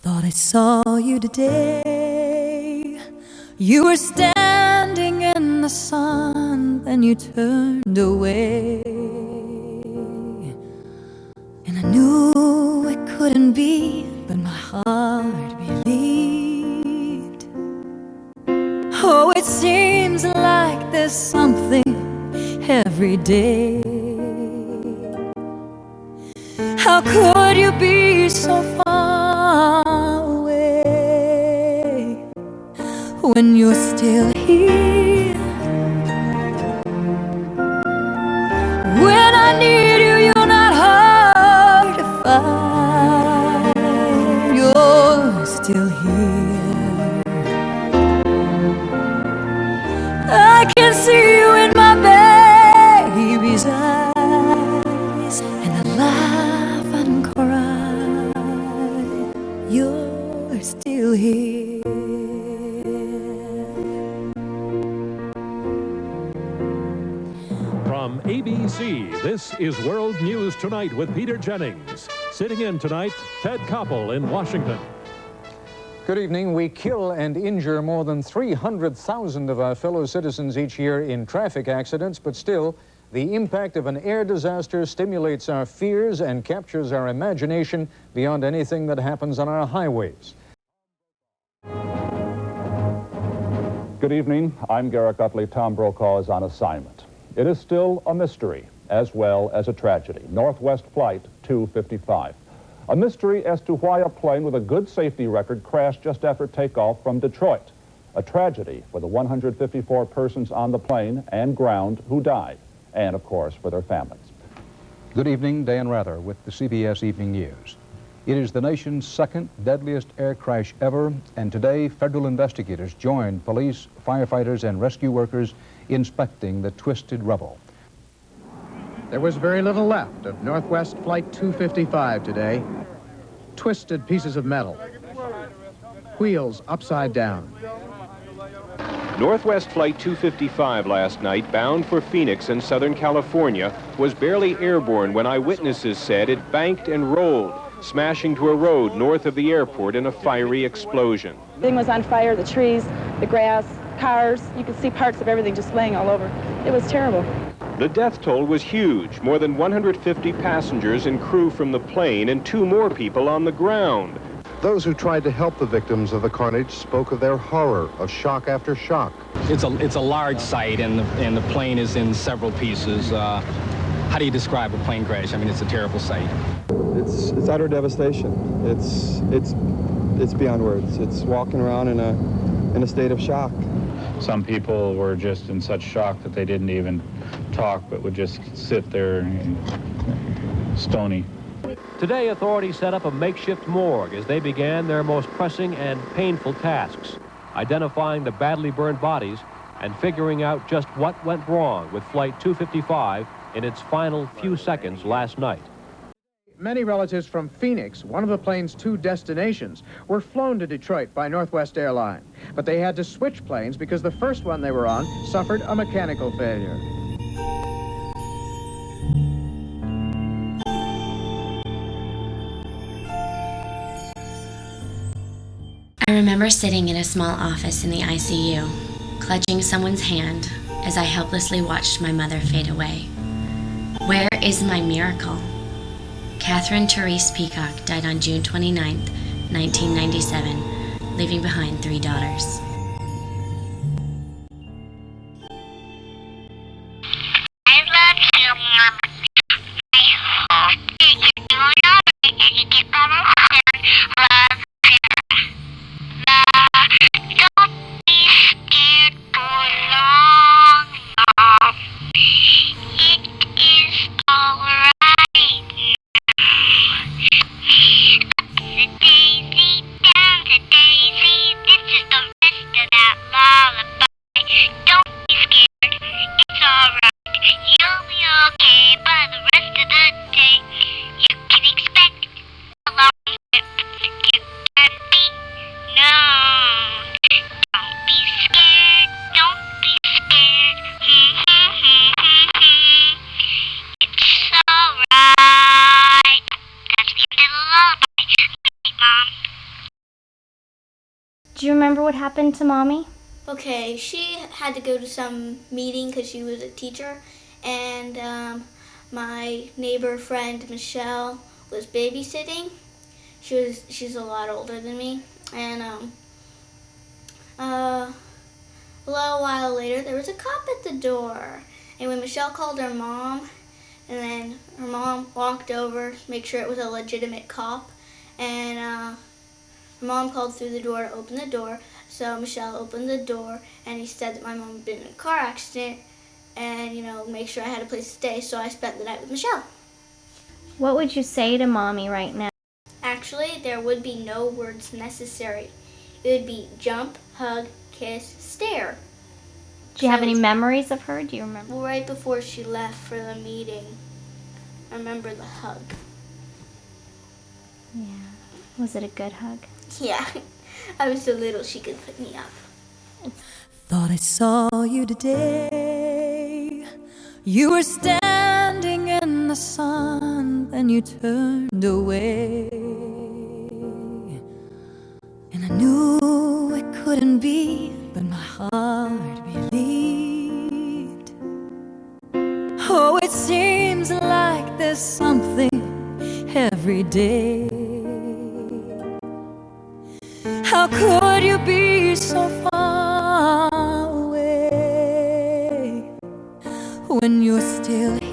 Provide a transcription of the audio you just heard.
thought I saw you today. You were standing in the sun, then you turned away. And I knew it couldn't be, but my heart believed. Oh, it seems like there's something every day. How could you be so far away when you're still here? When I need you, you're not hard to find. You're still here. I can see you in my baby's eyes, and I laugh and cry. You're still here. From ABC, this is World News Tonight with Peter Jennings. Sitting in tonight, Ted Koppel in Washington. Good evening. We kill and injure more than 300,000 of our fellow citizens each year in traffic accidents, but still, the impact of an air disaster stimulates our fears and captures our imagination beyond anything that happens on our highways. Good evening. I'm Garrett Utley. Tom Brokaw is on assignment. It is still a mystery as well as a tragedy. Northwest Flight 255. A mystery as to why a plane with a good safety record crashed just after takeoff from Detroit. A tragedy for the 154 persons on the plane and ground who died, and of course for their families. Good evening, Dan Rather with the CBS Evening News. It is the nation's second deadliest air crash ever, and today federal investigators joined police, firefighters, and rescue workers inspecting the twisted rubble. There was very little left of Northwest Flight 255 today. Twisted pieces of metal. Wheels upside down. Northwest Flight 255 last night, bound for Phoenix in Southern California, was barely airborne when eyewitnesses said it banked and rolled, smashing to a road north of the airport in a fiery explosion. Everything was on fire, the trees, the grass, cars. You could see parts of everything just laying all over. It was terrible. The death toll was huge, more than 150 passengers and crew from the plane and 2 more people on the ground. Those who tried to help the victims of the carnage spoke of their horror of shock after shock. It's a large site, and the plane is in several pieces. How do you describe a plane crash? I mean, it's a terrible sight. It's utter devastation. It's beyond words. It's walking around in a state of shock. Some people were just in such shock that they didn't even talk, but would just sit there stony. Today, authorities set up a makeshift morgue as they began their most pressing and painful tasks, identifying the badly burned bodies and figuring out just what went wrong with Flight 255 in its final few seconds last night. Many relatives from Phoenix, one of the plane's 2 destinations, were flown to Detroit by Northwest Airlines. But they had to switch planes because the first one they were on suffered a mechanical failure. I remember sitting in a small office in the ICU, clutching someone's hand as I helplessly watched my mother fade away. Where is my miracle? Catherine Therese Peacock died on June 29, 1997, leaving behind 3 daughters. I love you, Mom. I hope that you do know it and you get better soon. Love, don't be scared for long, Mom. It is alright. Up the daisy, down the daisy, this is the rest Do you remember what happened to Mommy? Okay, she had to go to some meeting because she was a teacher, and my neighbor friend Michelle was babysitting. She's a lot older than me, and a little while later there was a cop at the door, and when Michelle called her mom, and then her mom walked over to make sure it was a legitimate cop, and her mom called through the door to open the door. So Michelle opened the door, and he said that my mom had been in a car accident, and make sure I had a place to stay. So I spent the night with Michelle. What would you say to Mommy right now? Actually, there would be no words necessary. It would be jump, hug, kiss, stare. Do you have any memories of her? Do you remember? Well, right before she left for the meeting, I remember the hug. Yeah. Was it a good hug? Yeah. I was so little she could put me up. Thought I saw you today. You were standing in the sun, then you turned away. And I knew it couldn't be, but my heart believed. Oh, it seems like there's something every day. How could you be so far away when you're still here?